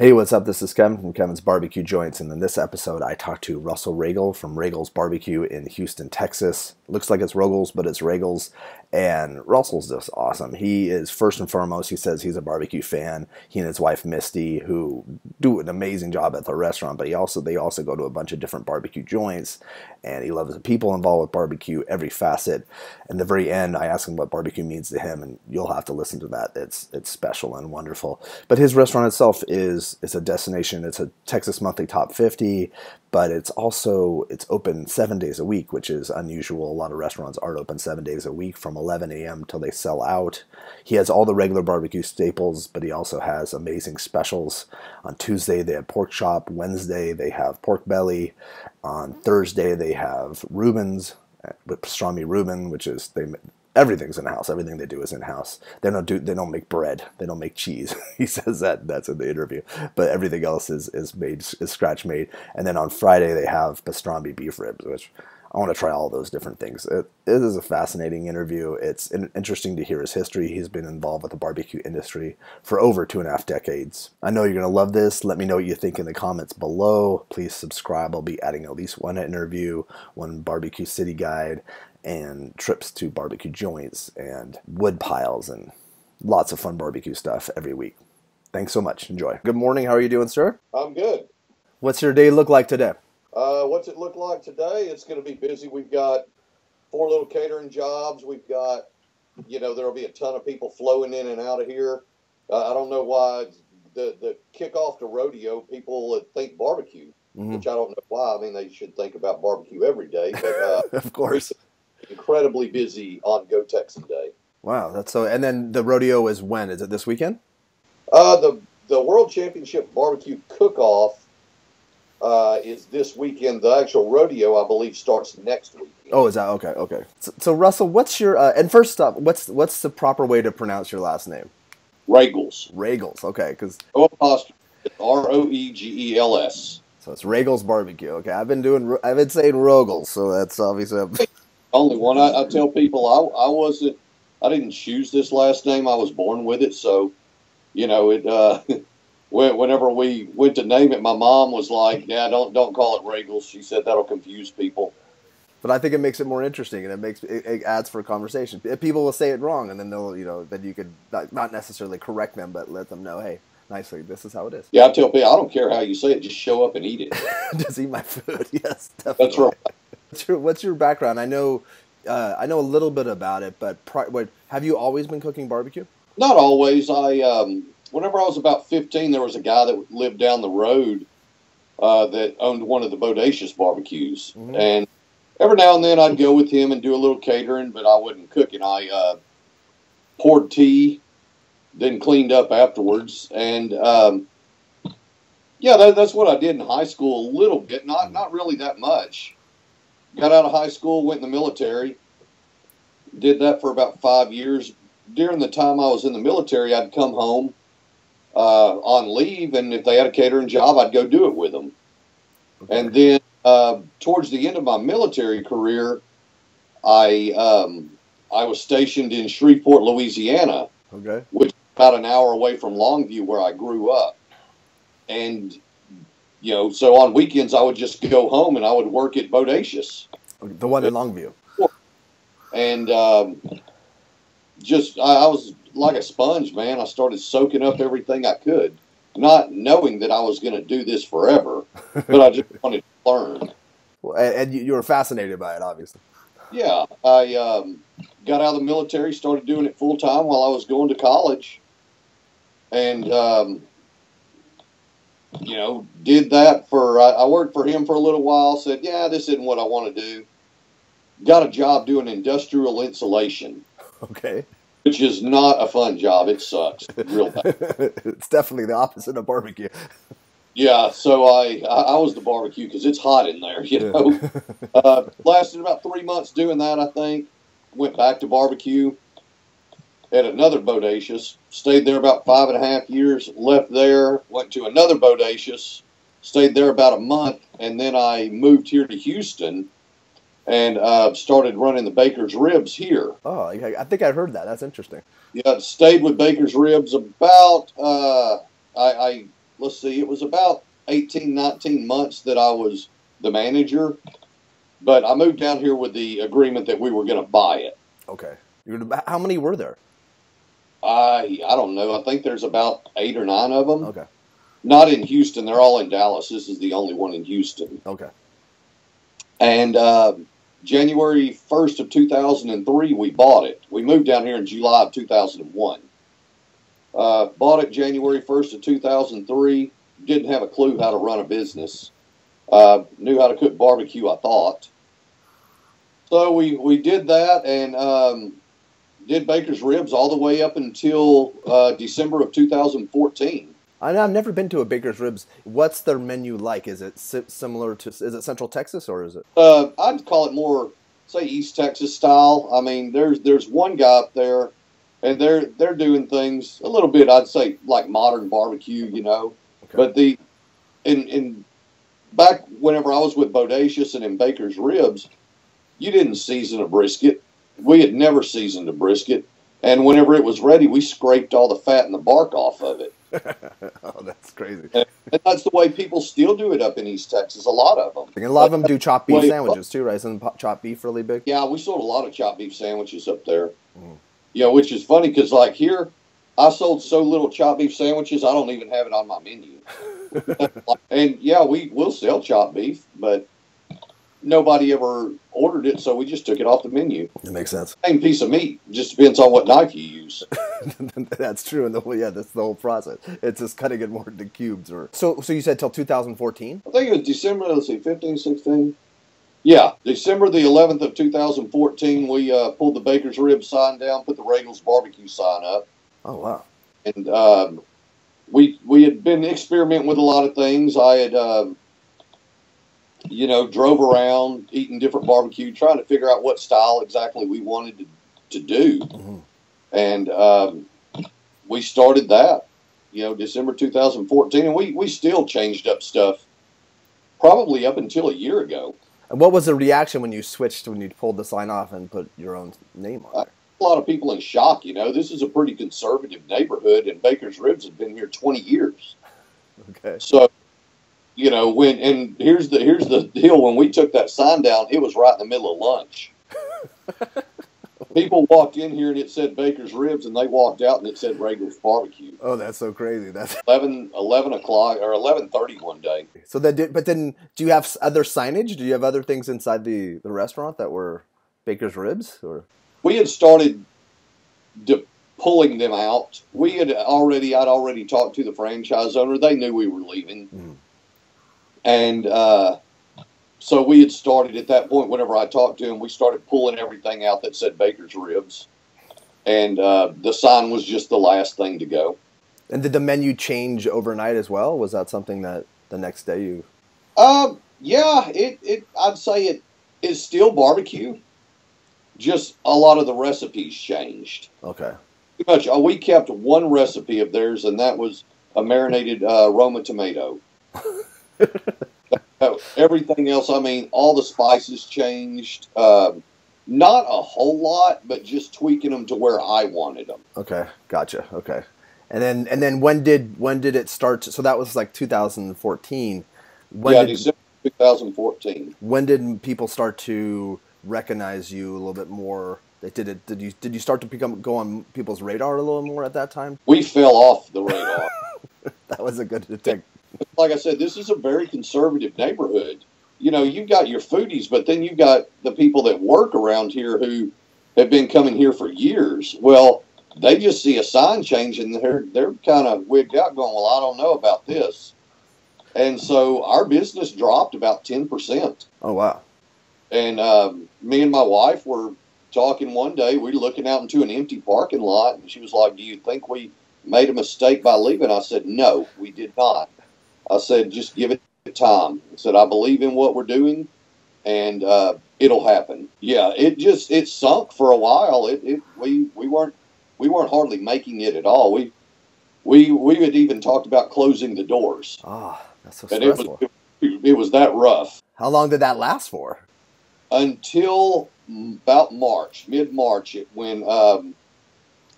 Hey, what's up? This is Kevin from Kevin's Barbecue Joints, and in this episode, I talked to Russell Roegels from Roegels Barbecue in Houston, Texas. Looks like it's Roegels, but it's Roegels, and Russell's just awesome. He is, first and foremost, he says he's a barbecue fan. He and his wife, Misty, who do an amazing job at the restaurant, but they also go to a bunch of different barbecue joints, and he loves the people involved with barbecue, every facet. And the very end, I ask him what barbecue means to him, and you'll have to listen to that. It's special and wonderful. But his restaurant itself it's a destination. It's a Texas Monthly Top 50, but it's open 7 days a week, which is unusual. A lot of restaurants aren't open 7 days a week from 11 a.m. till they sell out. He has all the regular barbecue staples, but he also has amazing specials. On Tuesday, they have pork chop. Wednesday, they have pork belly. On Thursday, they have Reubens with pastrami Reuben, which is everything's in house. Everything they do is in house. They don't make bread. They don't make cheese. He says that's in the interview. But everything else is scratch made. And then on Friday they have pastrami beef ribs, which I want to try all those different things. It is a fascinating interview. It's interesting to hear his history. He's been involved with the barbecue industry for over 2.5 decades. I know you're going to love this. Let me know what you think in the comments below. Please subscribe. I'll be adding at least one interview, one barbecue city guide, and trips to barbecue joints and wood piles and lots of fun barbecue stuff every week. Thanks so much. Enjoy. Good morning. How are you doing, sir? I'm good. What's your day look like today? What's it look like today? It's going to be busy. We've got 4 little catering jobs. We've got, there'll be a ton of people flowing in and out of here. I don't know why the kickoff to rodeo, people think barbecue, which I don't know why. I mean, they should think about barbecue every day. But of course. Incredibly busy on Go Texan Day. Wow, that's so. And then the rodeo is when? Is it this weekend? The World Championship Barbecue Cook-Off is this weekend. The actual rodeo, I believe, starts next week. Oh, is that okay? Okay. So Russell, what's your and first up, what's the proper way to pronounce your last name? Roegels. Roegels. Okay, because Roegels. So it's Roegels Barbecue. Okay, I've been saying Roegels, so that's obviously only one. I tell people I didn't choose this last name. I was born with it. So, whenever we went to name it, my mom was like, "Yeah, don't call it Roegels." She said that'll confuse people. But I think it makes it more interesting, and it adds for conversation. People will say it wrong, and then then you could not necessarily correct them, but let them know, hey, nicely, this is how it is. Yeah, I tell people, I don't care how you say it, just show up and eat it. Just eat my food. Yes, definitely. That's right. What's your background? I know a little bit about it, but have you always been cooking barbecue? Not always. Whenever I was about 15, there was a guy that lived down the road that owned one of the bodacious barbecues, and every now and then I'd go with him and do a little catering, but I wasn't cooking. I poured tea, then cleaned up afterwards, and that's what I did in high school a little bit, not really that much. Got out of high school, went in the military, did that for about 5 years. During the time I was in the military, I'd come home on leave, and if they had a catering job, I'd go do it with them. Okay. And then towards the end of my military career, I was stationed in Shreveport, Louisiana, which is about an hour away from Longview, where I grew up. And so on weekends, I would just go home and I would work at Bodacious. The one in Longview. And I was like a sponge, man. I started soaking up everything I could, not knowing that I was going to do this forever, but I just wanted to learn. Well, and you were fascinated by it, obviously. Yeah. I got out of the military, started doing it full time while I was going to college. And, did that I worked for him for a little while, said, yeah, this isn't what I want to do. Got a job doing industrial insulation. Okay. Which is not a fun job. It sucks real bad. It's definitely the opposite of barbecue. Yeah, so I was the barbecue because it's hot in there, Lasted about 3 months doing that, I think. Went back to barbecue at another Bodacious. Stayed there about 5.5 years. Left there. Went to another Bodacious. Stayed there about a month. And then I moved here to Houston and started running the Baker's Ribs here. Oh, I think I've heard that. That's interesting. Yeah, stayed with Baker's Ribs about, I let's see, it was about 18, 19 months that I was the manager, but I moved down here with the agreement that we were going to buy it. Okay. How many were there? I don't know. I think there's about 8 or 9 of them. Okay. Not in Houston. They're all in Dallas. This is the only one in Houston. Okay. And January 1st of 2003, we bought it. We moved down here in July of 2001. Bought it January 1st of 2003. Didn't have a clue how to run a business. Knew how to cook barbecue, I thought. So we did that and did Baker's Ribs all the way up until December of 2014. I've never been to a Baker's Ribs. What's their menu like? Is it similar to, is it Central Texas or is it? I'd call it more, say, East Texas style. I mean, there's one guy up there, and they're doing things a little bit, I'd say, like modern barbecue, you know. Okay. But in back whenever I was with Bodacious and in Baker's Ribs, you didn't season a brisket. We had never seasoned a brisket, and whenever it was ready, we scraped all the fat and the bark off of it. Oh, that's crazy. And that's the way people still do it up in East Texas, a lot of them. And a lot of them do chopped beef sandwiches too, right? Isn't chopped beef really big? Yeah, we sold a lot of chopped beef sandwiches up there. Yeah, which is funny because, like, here, I sold so little chopped beef sandwiches, I don't even have it on my menu. And, yeah, we'll sell chopped beef, but nobody ever ordered it, so we just took it off the menu. That makes sense. Same piece of meat, just depends on what knife you use. That's true, and that's the whole process. It's just cutting it more into cubes. Or so you said till 2014? I think it was December, let's see, 15, 16. Yeah, December the 11th of 2014, we pulled the Baker's Ribs sign down, put the Roegels barbecue sign up. Oh, wow. And we had been experimenting with a lot of things. I had, drove around eating different barbecue, trying to figure out what style exactly we wanted to do. Mm-hmm. And we started that, December 2014, and we still changed up stuff probably up until a year ago. And what was the reaction when you switched, when you pulled the sign off and put your own name on it? A lot of people in shock. This is a pretty conservative neighborhood, and Baker's Ribs have been here 20 years. Okay. So, here's the deal. When we took that sign down, it was right in the middle of lunch. People walked in here and it said Baker's Ribs, and they walked out and it said Roegels Barbecue. Oh, that's so crazy. That's 11 o'clock or 11:30 one day. So but then, do you have other signage? Do you have other things inside the restaurant that were Baker's Ribs? Or we had started pulling them out. I'd already talked to the franchise owner. They knew we were leaving, and so we had started at that point. Whenever I talked to him, we started pulling everything out that said Baker's Ribs, and the sign was just the last thing to go. And did the menu change overnight as well? Was that something that the next day you? Yeah, I'd say it is still barbecue. Just a lot of the recipes changed. Okay. Pretty much, we kept one recipe of theirs, and that was a marinated Roma tomato. Everything else, all the spices changed. Not a whole lot, but just tweaking them to where I wanted them. Okay, gotcha. Okay, and then when did it start? So that was like 2014. December 2014. When did people start to recognize you a little bit more? Did you start to go on people's radar a little more at that time? We fell off the radar. That was a good detect. Like I said, this is a very conservative neighborhood. You've got your foodies, but then you've got the people that work around here who have been coming here for years. Well, they just see a sign change and they're kind of wigged out going, well, I don't know about this. And so our business dropped about 10%. Oh, wow. And me and my wife were talking one day. We were looking out into an empty parking lot, and she was like, do you think we made a mistake by leaving? I said, no, we did not. I said, just give it time. I said, I believe in what we're doing, and it'll happen. Yeah, it sunk for a while. We weren't hardly making it at all. We had even talked about closing the doors. Oh, that's so stressful. And it was that rough. How long did that last for? Until about mid-March, when a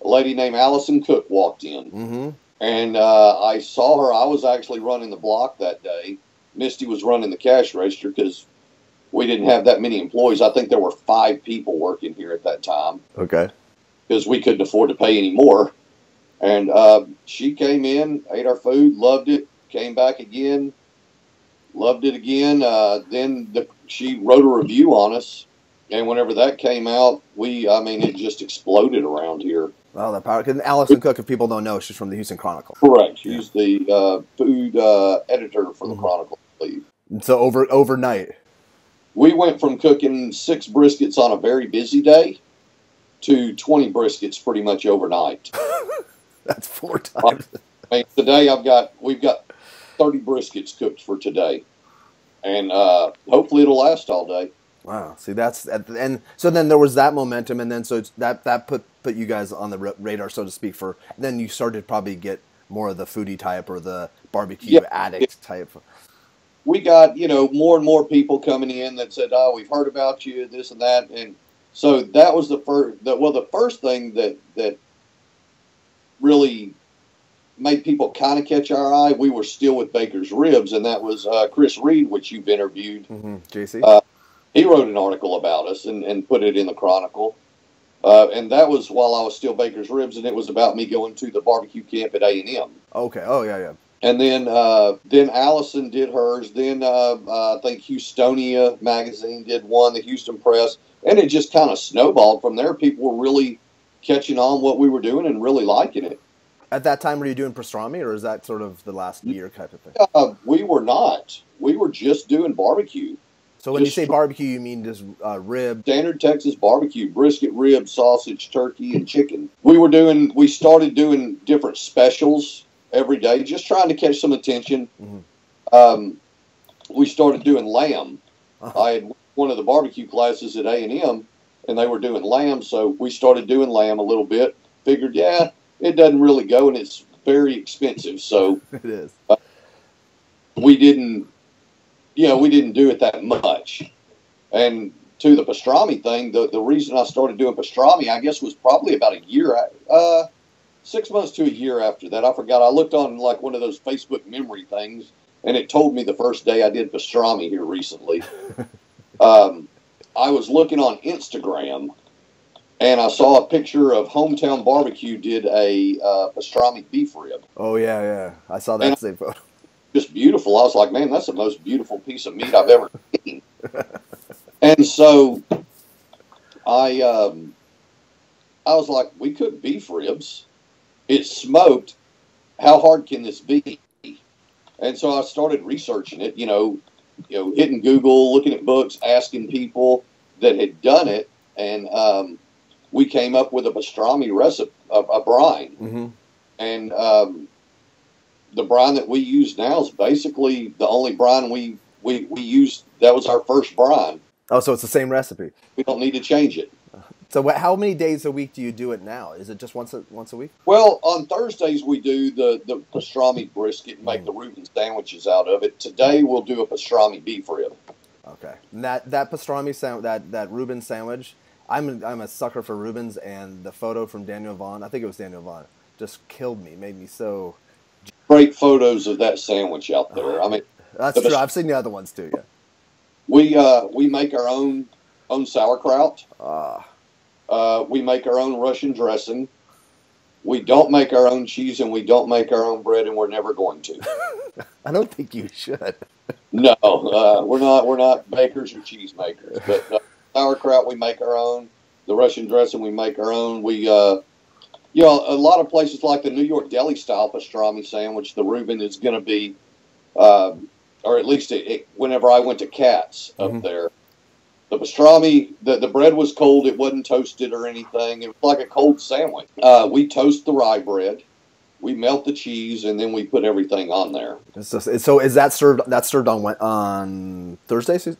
lady named Allison Cook walked in. Mm-hmm. And I saw her. I was actually running the block that day. Misty was running the cash register because we didn't have that many employees. I think there were 5 people working here at that time. Okay. Because we couldn't afford to pay any more. And she came in, ate our food, loved it, came back again, loved it again. Then she wrote a review on us. And whenever that came out, it just exploded around here. Well, that power. Because Allison Cook, if people don't know, she's from the Houston Chronicle. Correct. She's the food editor for the Chronicle, I believe. And so overnight, we went from cooking 6 briskets on a very busy day to 20 briskets pretty much overnight. That's 4 times. Today we've got 30 briskets cooked for today, and hopefully it'll last all day. Wow. See, and so then there was that momentum, and then so that put you guys on the radar, so to speak. Then you started to probably get more of the foodie type or the barbecue addict type. We got more and more people coming in that said, "Oh, we've heard about you, this and that," and so that was the first thing that really made people kind of catch our eye. We were still with Baker's Ribs, and that was Chris Reed, which you've interviewed. JC. He wrote an article about us and put it in the Chronicle. And that was while I was still Baker's Ribs, and it was about me going to the barbecue camp at A&M. Okay. Oh, yeah. And then Allison did hers. Then I think Houstonia magazine did one, the Houston Press, and it just kind of snowballed from there. People were really catching on what we were doing and really liking it. At that time, were you doing pastrami, or is that sort of the last year type of thing? We were not. We were just doing barbecue. So when you say barbecue, you mean just rib? Standard Texas barbecue, brisket, rib, sausage, turkey, and chicken. We started doing different specials every day, just trying to catch some attention. We started doing lamb. I had one of the barbecue classes at A&M, and they were doing lamb, so we started doing lamb a little bit. Figured, it doesn't really go, and it's very expensive, so it is. We didn't do it that much. And to the pastrami thing, the reason I started doing pastrami, I guess, was probably about a year, 6 months to a year after that. I forgot. I looked on like one of those Facebook memory things, and it told me the first day I did pastrami here recently. I was looking on Instagram, and I saw a picture of Hometown Barbecue did a pastrami beef rib. Oh, yeah. I saw that same photo. Just beautiful. I was like, man, that's the most beautiful piece of meat I've ever seen. And so I was like, we cook beef ribs. It's smoked. How hard can this be? And so I started researching it, hitting Google, looking at books, asking people that had done it. And we came up with a pastrami recipe, a brine. And the brine that we use now is basically the only brine we used. That was our first brine. Oh, so it's the same recipe. We don't need to change it. So how many days a week do you do it now? Is it just once a week? Well, on Thursdays we do the pastrami brisket and make the Reuben sandwiches out of it. Today we'll do a pastrami beef rib. Okay. And that pastrami that Reuben sandwich, I'm a sucker for Reubens, and the photo from Daniel Vaughn, I think it was Daniel Vaughn, just killed me, made me so... Great photos of that sandwich out there. I mean, that's true. I've seen the other ones too. Yeah. We make our own sauerkraut. We make our own Russian dressing. We don't make our own cheese, and we don't make our own bread, and we're never going to. I don't think you should. No, we're not bakers or cheese makers. But sauerkraut we make our own. The Russian dressing we make our own. We a lot of places like the New York deli style pastrami sandwich, the Reuben is going to be, or at least whenever I went to Katz up there, the pastrami, the bread was cold. It wasn't toasted or anything. It was like a cold sandwich. We toast the rye bread, we melt the cheese, and then we put everything on there. So is that served? That's served on Thursdays?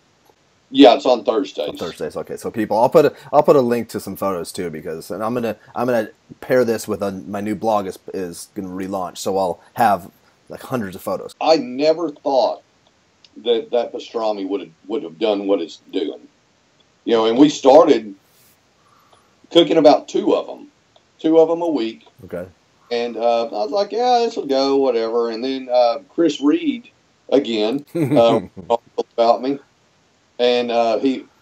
Yeah, it's on Thursdays. On Thursdays, okay. So people, I'll put a link to some photos too, because I'm gonna pair this with my new blog is gonna relaunch, so I'll have like hundreds of photos. I never thought that pastrami would have done what it's doing, and we started cooking about two of them a week. Okay. And I was like, yeah, this will go, whatever. And then Chris Reed, again, talked about me. And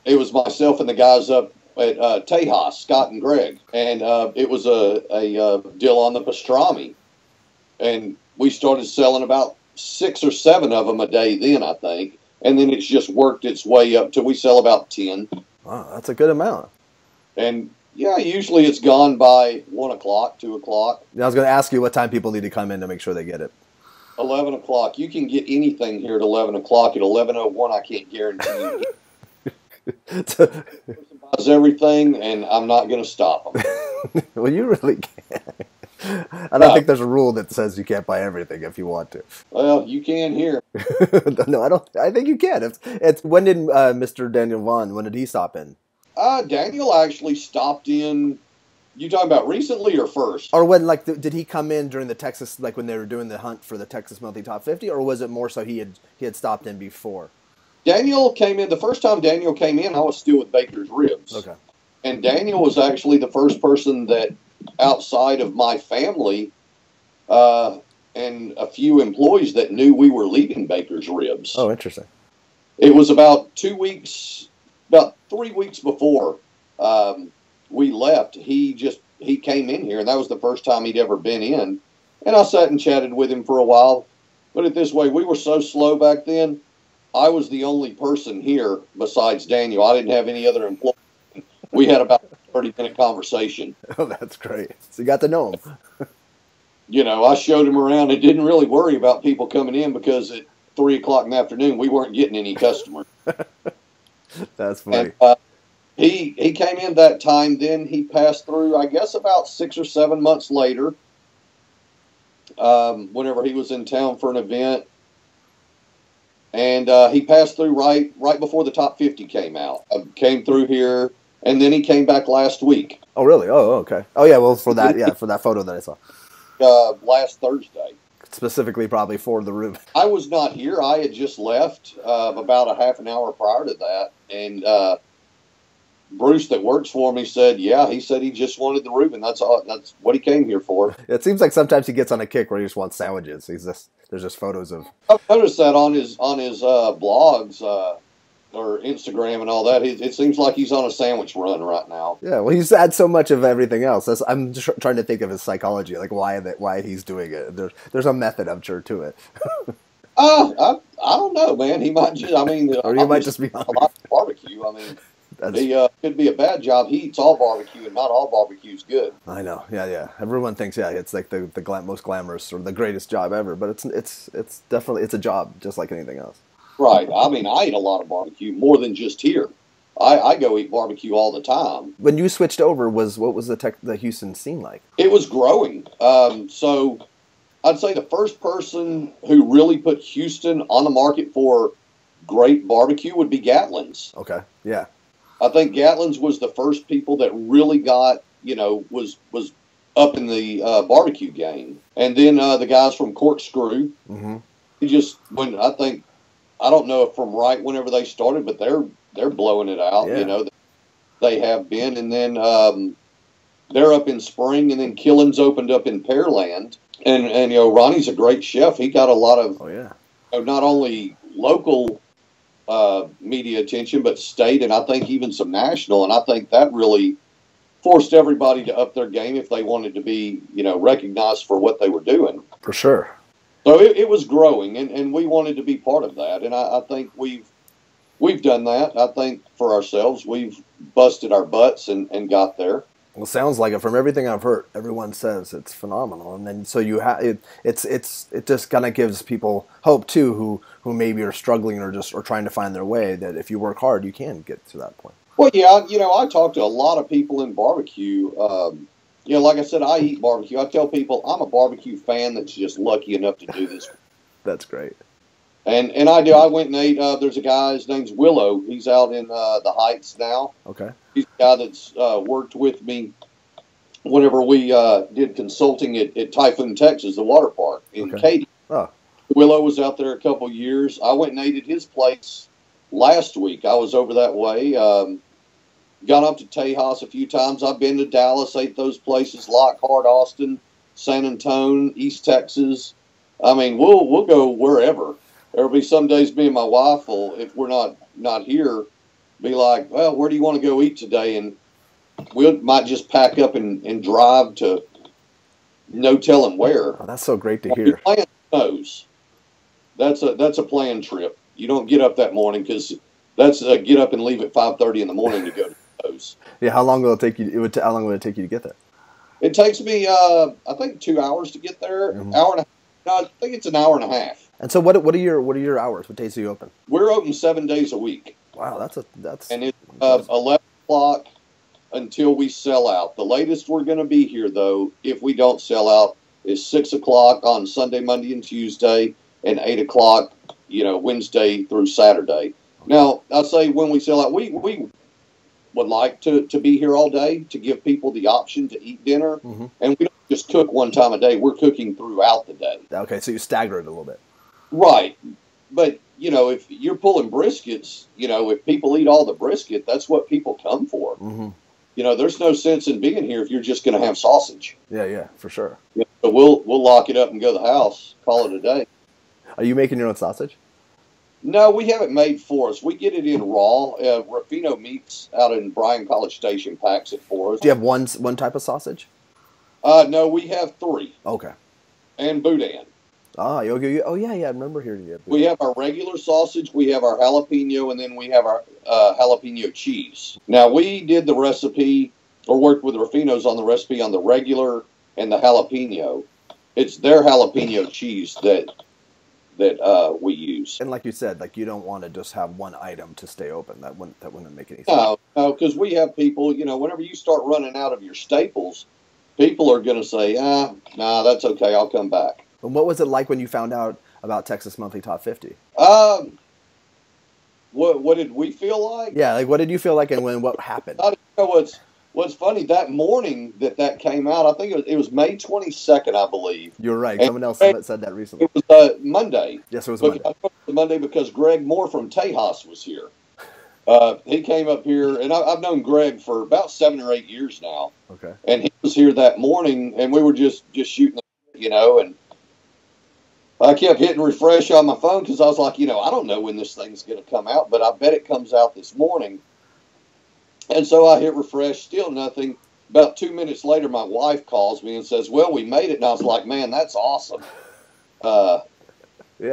it was myself and the guys up at Tejas, Scott and Greg. And it was a deal on the pastrami. And we started selling about 6 or 7 of them a day then, I think. And then it's just worked its way up till we sell about 10. Wow, that's a good amount. And yeah, usually it's gone by 1 o'clock, 2 o'clock. I was going to ask you what time people need to come in to make sure they get it. 11 o'clock. You can get anything here at 11 o'clock. At 11:01, I can't guarantee you. Person buys everything, and I'm not going to stop them. Well, you really can. I don't think there's a rule that says you can't buy everything if you want to. Well, you can here. No, I don't. I think you can. It's when did Mr. Daniel Vaughn? When did he stop in? Daniel actually stopped in. You talking about recently or first? Or when, like, did he come in during the Texas, like when they were doing the hunt for the Texas Monthly Top 50, or was it more so he had stopped in before? Daniel came in. The first time Daniel came in, I was still with Baker's Ribs. Okay. And Daniel was actually the first person that, outside of my family and a few employees, that knew we were leaving Baker's Ribs. Oh, interesting. It was about 3 weeks before we left. He came in here, and that was the first time he'd ever been in. And I sat and chatted with him for a while. Put it this way, we were so slow back then, I was the only person here besides Daniel. I didn't have any other employees. We had about a 30-minute conversation. Oh, that's great. So you got to know him. You know, I showed him around and didn't really worry about people coming in because at 3 o'clock in the afternoon, we weren't getting any customers. That's funny. And, he came in that time. Then he passed through, I guess, about 6 or 7 months later, whenever he was in town for an event. And he passed through right before the top 50 came out. Came through here, and then he came back last week. Oh, really? Oh, okay. Oh, yeah. Well, for that photo that I saw. Last Thursday. Specifically, probably for the room. I was not here. I had just left about a half an hour prior to that, and Bruce, that works for me, said, "Yeah." He said he just wanted the Reuben. That's all. That's what he came here for. It seems like sometimes he gets on a kick where he just wants sandwiches. There's just photos of. I've noticed that on his blogs or Instagram and all that. It seems like he's on a sandwich run right now. Yeah, well, he's had so much of everything else. I'm just trying to think of his psychology, like why he's doing it. There's a method, I'm sure, to it. I don't know, man. He might just. I mean, or he might just be a lot of barbecue. I mean. Could be a bad job. He eats all barbecue, and not all barbecue's good. I know. Yeah. Everyone thinks, it's like the most glamorous or the greatest job ever, but it's definitely a job just like anything else. Right. I mean, I eat a lot of barbecue, more than just here. I go eat barbecue all the time. When you switched over, what was the Houston scene like? It was growing. So I'd say the first person who really put Houston on the market for great barbecue would be Gatlin's. Okay. Yeah. I think Gatlin's was the first people that really got, was up in the barbecue game. And then the guys from Corkscrew, I don't know if from right whenever they started, but they're blowing it out. Yeah. They have been. And then they're up in Spring, and then Killen's opened up in Pearland. And Ronnie's a great chef. He got a lot of, not only local media attention, but state, and I think even some national. And I think that really forced everybody to up their game if they wanted to be, recognized for what they were doing. For sure. So it was growing, and we wanted to be part of that. And I think we've done that. I think for ourselves, we've busted our butts and got there. Well, it sounds like it. From everything I've heard, everyone says it's phenomenal, and then so you have it just kind of gives people hope too, who maybe are struggling or trying to find their way. That if you work hard, you can get to that point. Well, yeah, I talk to a lot of people in barbecue. Like I said, I eat barbecue. I tell people I'm a barbecue fan that's just lucky enough to do this. That's great. And I do. I went and ate. There's a guy. His name's Willow. He's out in the Heights now. Okay. He's a guy that's worked with me whenever we did consulting at Typhoon, Texas, the water park in Katy. Oh. Willow was out there a couple years. I went and ate at his place last week. I was over that way. Gone up to Tejas a few times. I've been to Dallas, ate those places, Lockhart, Austin, San Antonio, East Texas. I mean, we'll go wherever. There'll be some days me and my wife will, if we're not here, be like, well, where do you want to go eat today? And we might just pack up and drive to no telling where. Oh, that's so great to hear. Plan knows. That's a planned trip. You don't get up that morning because that's a get up and leave at 5:30 in the morning to go to those. Yeah, how long will it take you? How long will it take you to get there? It takes me, I think, 2 hours to get there. Hour and a half. No, I think it's an hour and a half. And so, what are your hours? What days are you open? We're open 7 days a week. Wow, that's and it's 11 o'clock until we sell out. The latest we're going to be here, though, if we don't sell out, is 6 o'clock on Sunday, Monday, and Tuesday, and 8 o'clock, Wednesday through Saturday. Now, I say when we sell out, we would like to be here all day to give people the option to eat dinner, and we don't just cook one time a day. We're cooking throughout the day. Okay, so you stagger it a little bit. Right. But, if you're pulling briskets, if people eat all the brisket, that's what people come for. There's no sense in being here if you're just going to have sausage. Yeah, for sure. So we'll lock it up and go to the house, call it a day. Are you making your own sausage? No, we have it made for us. We get it in raw. Ruffino Meats out in Bryan College Station packs it for us. Do you have one type of sausage? No, we have 3. Okay. And boudin. Oh yeah, I remember hearing you. We have our regular sausage, we have our jalapeno, and then we have our jalapeno cheese. Now, we did the recipe, or worked with Ruffinos on the recipe on the regular and the jalapeno. It's their jalapeno cheese that we use. And like you said, you don't want to just have one item to stay open. That wouldn't make any sense. No, because we have people, whenever you start running out of your staples, people are going to say, nah, that's okay, I'll come back. And what was it like when you found out about Texas Monthly Top 50? What did we feel like? Yeah, what did you feel like, and what happened? What's funny, that morning that came out, I think it was May 22nd, I believe. You're right. Someone else said that recently. It was Monday. Yes, it was Monday. It was Monday because Greg Moore from Tejas was here. He came up here, and I've known Greg for about 7 or 8 years now. Okay. And he was here that morning, and we were just shooting, and I kept hitting refresh on my phone because I was like, I don't know when this thing's going to come out, but I bet it comes out this morning. And so I hit refresh, still nothing. About 2 minutes later, my wife calls me and says, well, we made it. And I was like, man, that's awesome. Yeah.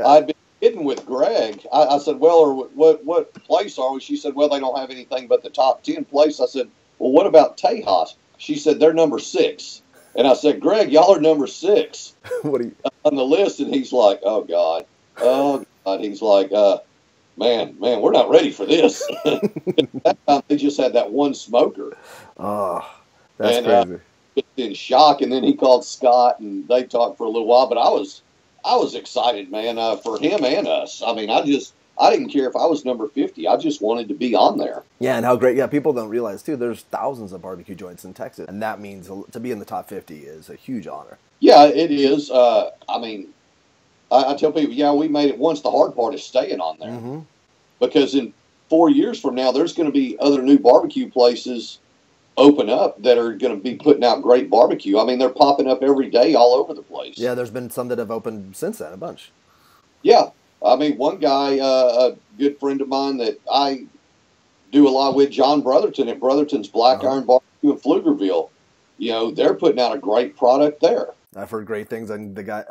I'd been kidding with Greg. I said, well, or what place are we? She said, well, they don't have anything but the top 10 place. I said, well, what about Tejas? She said, they're number 6. And I said, Greg, y'all are number 6 What are you? on the list. And he's like, oh, God. He's like, man, we're not ready for this. That time they just had that one smoker. Oh, that's crazy. In shock. And then he called Scott, and they talked for a little while. But I was excited, man, for him and us. I mean, I didn't care if I was number 50. I just wanted to be on there. Yeah, and how great. Yeah, people don't realize, too, there's thousands of barbecue joints in Texas. And that means to be in the top 50 is a huge honor. Yeah, it is. I mean, I tell people, yeah, we made it once. The hard part is staying on there. Because in 4 years from now, there's going to be other new barbecue places open up that are going to be putting out great barbecue. I mean, they're popping up every day all over the place. Yeah, there's been some that have opened since then, a bunch. Yeah. I mean, one guy, a good friend of mine that I do a lot with, John Brotherton at Brotherton's Black Iron Barbecue in Pflugerville. They're putting out a great product there. I've heard great things. And the guy,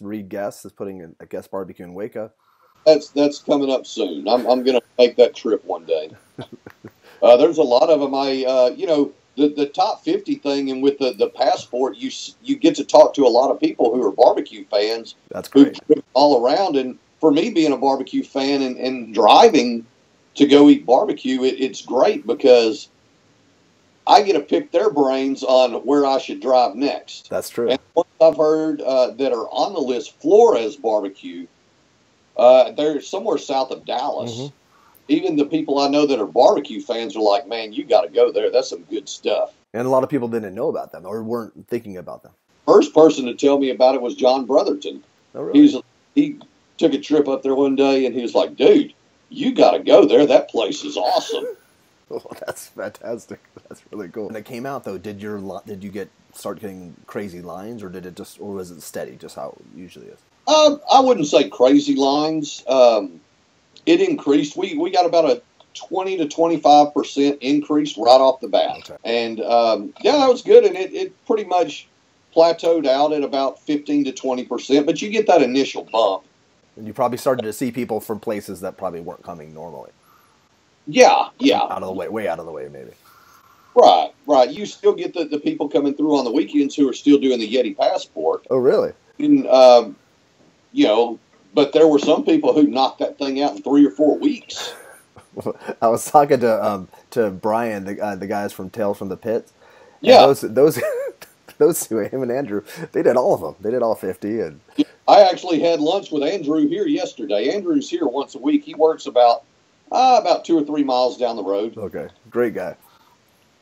Reed Guest, is putting a Guest barbecue in Waco. That's coming up soon. I'm going to make that trip one day. There's a lot of them. The top 50 thing, and with the passport, you get to talk to a lot of people who are barbecue fans. That's great. Who trip all around. And for me, being a barbecue fan and driving to go eat barbecue, it's great because I get to pick their brains on where I should drive next. That's true. And what I've heard that are on the list, Flores Barbecue, they're somewhere south of Dallas. Even the people I know that are barbecue fans are like, man, you got to go there. That's some good stuff. And a lot of people didn't know about them or weren't thinking about them. First person to tell me about it was John Brotherton. Oh, really? He took a trip up there one day, and he was like, dude, you got to go there. That place is awesome. Oh, that's fantastic. That's really cool. When it came out, though, did you start getting crazy lines, or was it steady, just how it usually is? I wouldn't say crazy lines. It increased. We got about a 20 to 25% increase right off the bat. Okay. And yeah, that was good. And it pretty much plateaued out at about 15 to 20%. But you get that initial bump. And you probably started to see people from places that probably weren't coming normally. Yeah. Out of the way, way out of the way, maybe. Right. You still get the people coming through on the weekends who are still doing the Yeti Passport. Oh, really? And, but there were some people who knocked that thing out in 3 or 4 weeks. I was talking to Brian, the guys from Tales from the Pit. Yeah. Those two, him and Andrew, they did all of them. They did all 50. And I actually had lunch with Andrew here yesterday. Andrew's here once a week. He works about 2 or 3 miles down the road. Okay, great guy.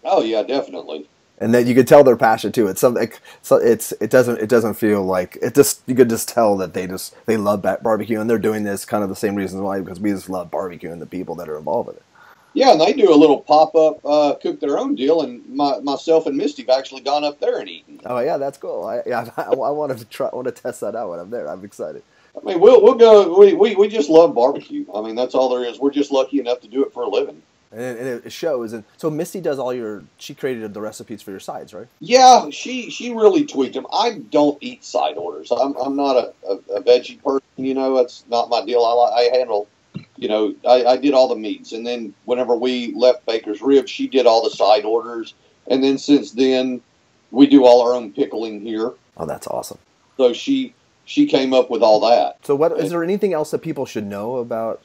Oh yeah, definitely. And then you could tell their passion too. It's something. It doesn't feel like it. Just you could just tell that they love barbecue, and they're doing this kind of the same reasons why, because we just love barbecue and the people that are involved with it. Yeah, and they do a little pop up cook their own deal, and myself and Misty have actually gone up there and eaten. Oh yeah, that's cool. I want to test that out when I'm there. I'm excited. I mean, we'll go. We just love barbecue. I mean, that's all there is. We're just lucky enough to do it for a living. And it shows. And so Misty does she created the recipes for your sides, right? Yeah, she really tweaked them. I don't eat side orders. I'm not a veggie person. That's not my deal. I handle, I did all the meats. And then whenever we left Baker's Ribs, she did all the side orders. And then since then, we do all our own pickling here. Oh, that's awesome. So she came up with all that. So is there anything else that people should know about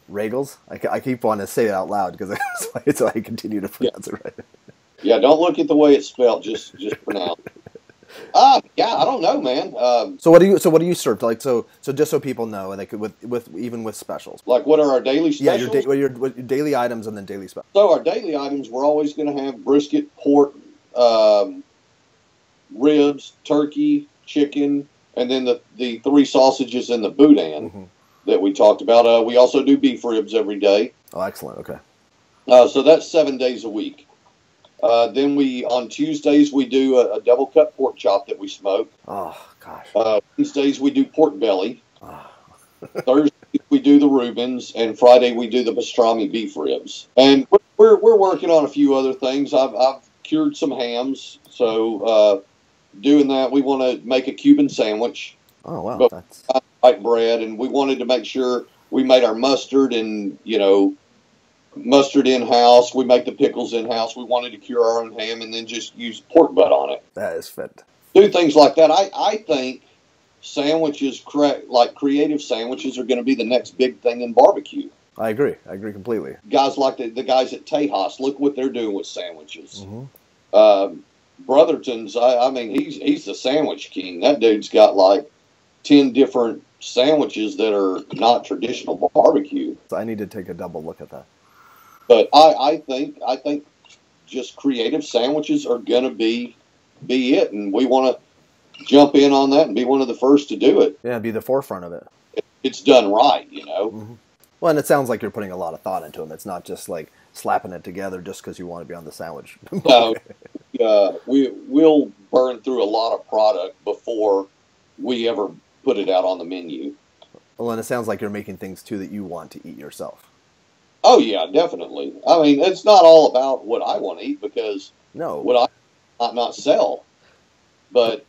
Roegels? I keep wanting to say it out loud because so I continue to pronounce it right. Yeah, don't look at the way it's spelled. Just pronounce it. Yeah, I don't know, man. So what do you serve? Like so just so people know, and they could even with specials. Like what are our daily specials? Yeah, your daily items and then daily specials. So our daily items, we're always going to have brisket, pork, ribs, turkey, chicken, and then the 3 sausages and the boudin. Mm-hmm. That we talked about. We also do beef ribs every day. Oh, excellent. Okay. So that's 7 days a week. Then on Tuesdays, we do a double cut pork chop that we smoke. Oh, gosh. Wednesdays, we do pork belly. Oh. Thursday, we do the Reubens. And Friday, we do the pastrami beef ribs. And we're working on a few other things. I've cured some hams. So doing that, we want to make a Cuban sandwich. Oh, wow. That's white bread, and we wanted to make sure we made our mustard and mustard in house. We make the pickles in house. We wanted to cure our own ham and then just use pork butt on it. That is fit. Do things like that. I think sandwiches, like creative sandwiches, are going to be the next big thing in barbecue. I agree completely. Guys like the guys at Tejas, look what they're doing with sandwiches. Mm-hmm. Brotherton's, I mean, he's the sandwich king. That dude's got like 10 different sandwiches that are not traditional barbecue. So I need to take a double look at that. But I think just creative sandwiches are gonna be it, and we want to jump in on that and be one of the first to do it. Yeah, be the forefront of it. It's done right, Mm-hmm. Well, and it sounds like you're putting a lot of thought into them. It's not just like slapping it together just because you want to be on the sandwich. No, we'll burn through a lot of product before we ever put it out on the menu. Well, and it sounds like you're making things too that you want to eat yourself. Oh yeah, definitely. I mean, it's not all about what I want to eat, because what I might not sell, but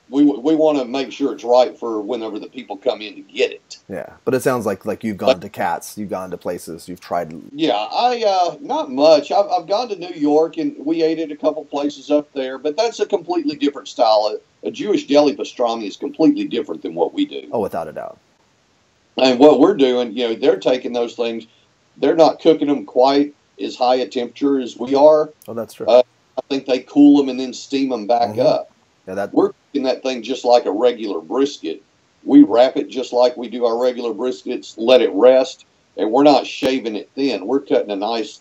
we want to make sure it's right for whenever the people come in to get it. Yeah, but it sounds like you've gone to Cats, you've gone to places, you've tried. Yeah, I not much. I've gone to New York and we ate at a couple places up there, but that's a completely different style. A Jewish deli pastrami is completely different than what we do. Oh, without a doubt. And what we're doing, they're taking those things, they're not cooking them quite as high a temperature as we are. Oh, that's true. I think they cool them and then steam them back up. Yeah, we're cooking that thing just like a regular brisket. We wrap it just like we do our regular briskets, let it rest, and we're not shaving it thin. We're cutting a nice,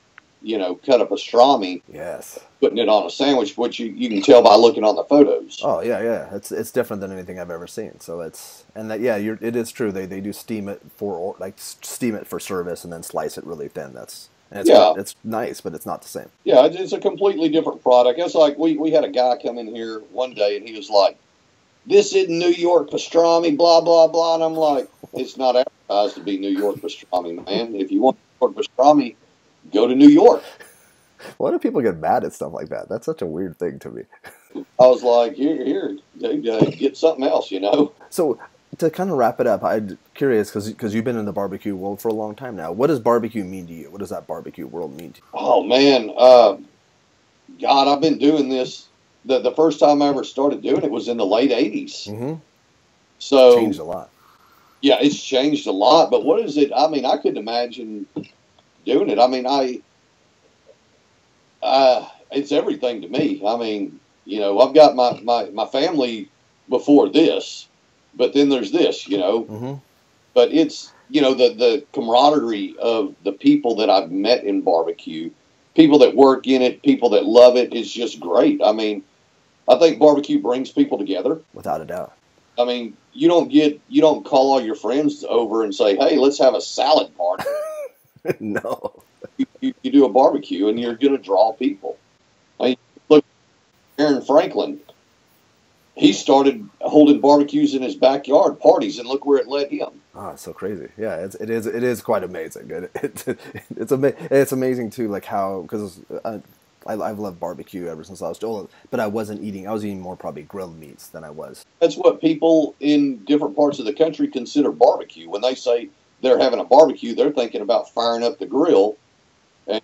cut of pastrami. Yes. Putting it on a sandwich, which you can tell by looking on the photos. Oh yeah. It's different than anything I've ever seen. So it is true. They do steam it for service and then slice it really thin. And Yeah. it's nice, but it's not the same. Yeah, it's a completely different product. It's like we had a guy come in here one day, and he was like, "This isn't New York pastrami, blah, blah, blah." And I'm like, it's not advertised to be New York pastrami, man. If you want New York pastrami, go to New York. Why do people get mad at stuff like that? That's such a weird thing to me. I was like, here, get something else, you know? So to kind of wrap it up, I'm curious, because you've been in the barbecue world for a long time now. What does barbecue mean to you? What does that barbecue world mean to you? Oh, man. God, I've been doing this. The first time I ever started doing it was in the late 80s. Mm-hmm. So It's changed a lot. Yeah, it's changed a lot. But what is it? I mean, I couldn't imagine doing it. I mean, it's everything to me. I mean, you know, I've got my family before this, but then there's this, you know. Mm-hmm. But it's, you know, the camaraderie of the people that I've met in barbecue, people that work in it, people that love it, is just great. I mean, I think barbecue brings people together. Without a doubt. I mean, you don't call all your friends over and say, "Hey, let's have a salad party." No. You do a barbecue, and you're going to draw people. I mean, look, Aaron Franklin. He started holding barbecues in his backyard, parties, and look where it led him. Oh, it's so crazy. Yeah, it is quite amazing. It's amazing too, like how, because I've loved barbecue ever since I was old, but I was eating more probably grilled meats than I was. That's what people in different parts of the country consider barbecue. When they say they're having a barbecue, they're thinking about firing up the grill and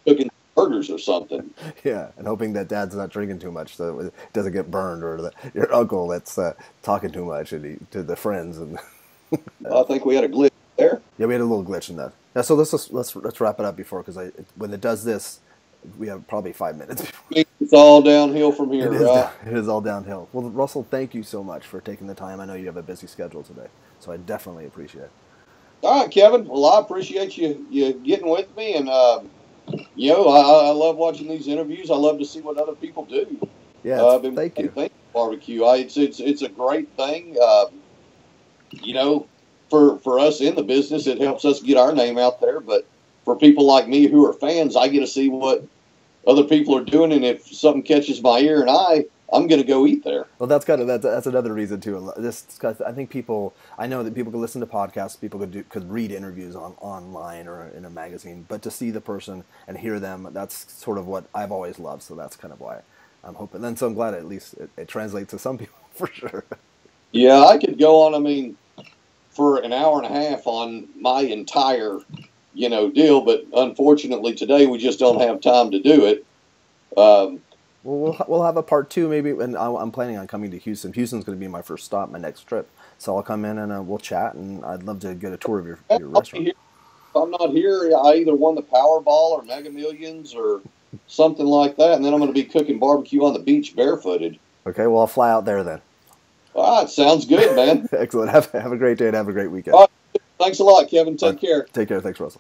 cooking burgers or something. Yeah, and hoping that Dad's not drinking too much so it doesn't get burned, or that your uncle that's talking too much to the friends. And I think we had a glitch there. Yeah, we had a little glitch in that. Yeah, so let's wrap it up before, because when it does this, we have probably 5 minutes before. It's all downhill from here, right? It is all downhill. Well, Russell, thank you so much for taking the time. I know you have a busy schedule today, so I definitely appreciate it. All right, Kevin. Well, I appreciate you getting with me, and you know, I love watching these interviews. I love to see what other people do. Yeah, thank you. Barbecue. It's a great thing. You know, for us in the business, it helps us get our name out there. But for people like me who are fans, I get to see what other people are doing, and if something catches my ear and I'm going to go eat there. Well, that's another reason too. I think I know that people could listen to podcasts, people could read interviews online or in a magazine, but to see the person and hear them, that's sort of what I've always loved. So that's kind of why I'm hoping. And so I'm glad at least it translates to some people for sure. Yeah, I could go on, I mean, for an hour and a half on my entire, you know, deal, but unfortunately today we just don't have time to do it. Well, we'll have a part 2 maybe, and I'm planning on coming to Houston. Houston's going to be my first stop, my next trip. So I'll come in and we'll chat, and I'd love to get a tour of your restaurant. If I'm not here, I either won the Powerball or Mega Millions or something like that, and then I'm going to be cooking barbecue on the beach barefooted. Okay, well, I'll fly out there then. All right, sounds good, man. Excellent. Have a great day and have a great weekend. All right. Thanks a lot, Kevin. Take care. Take care. Thanks, Russell.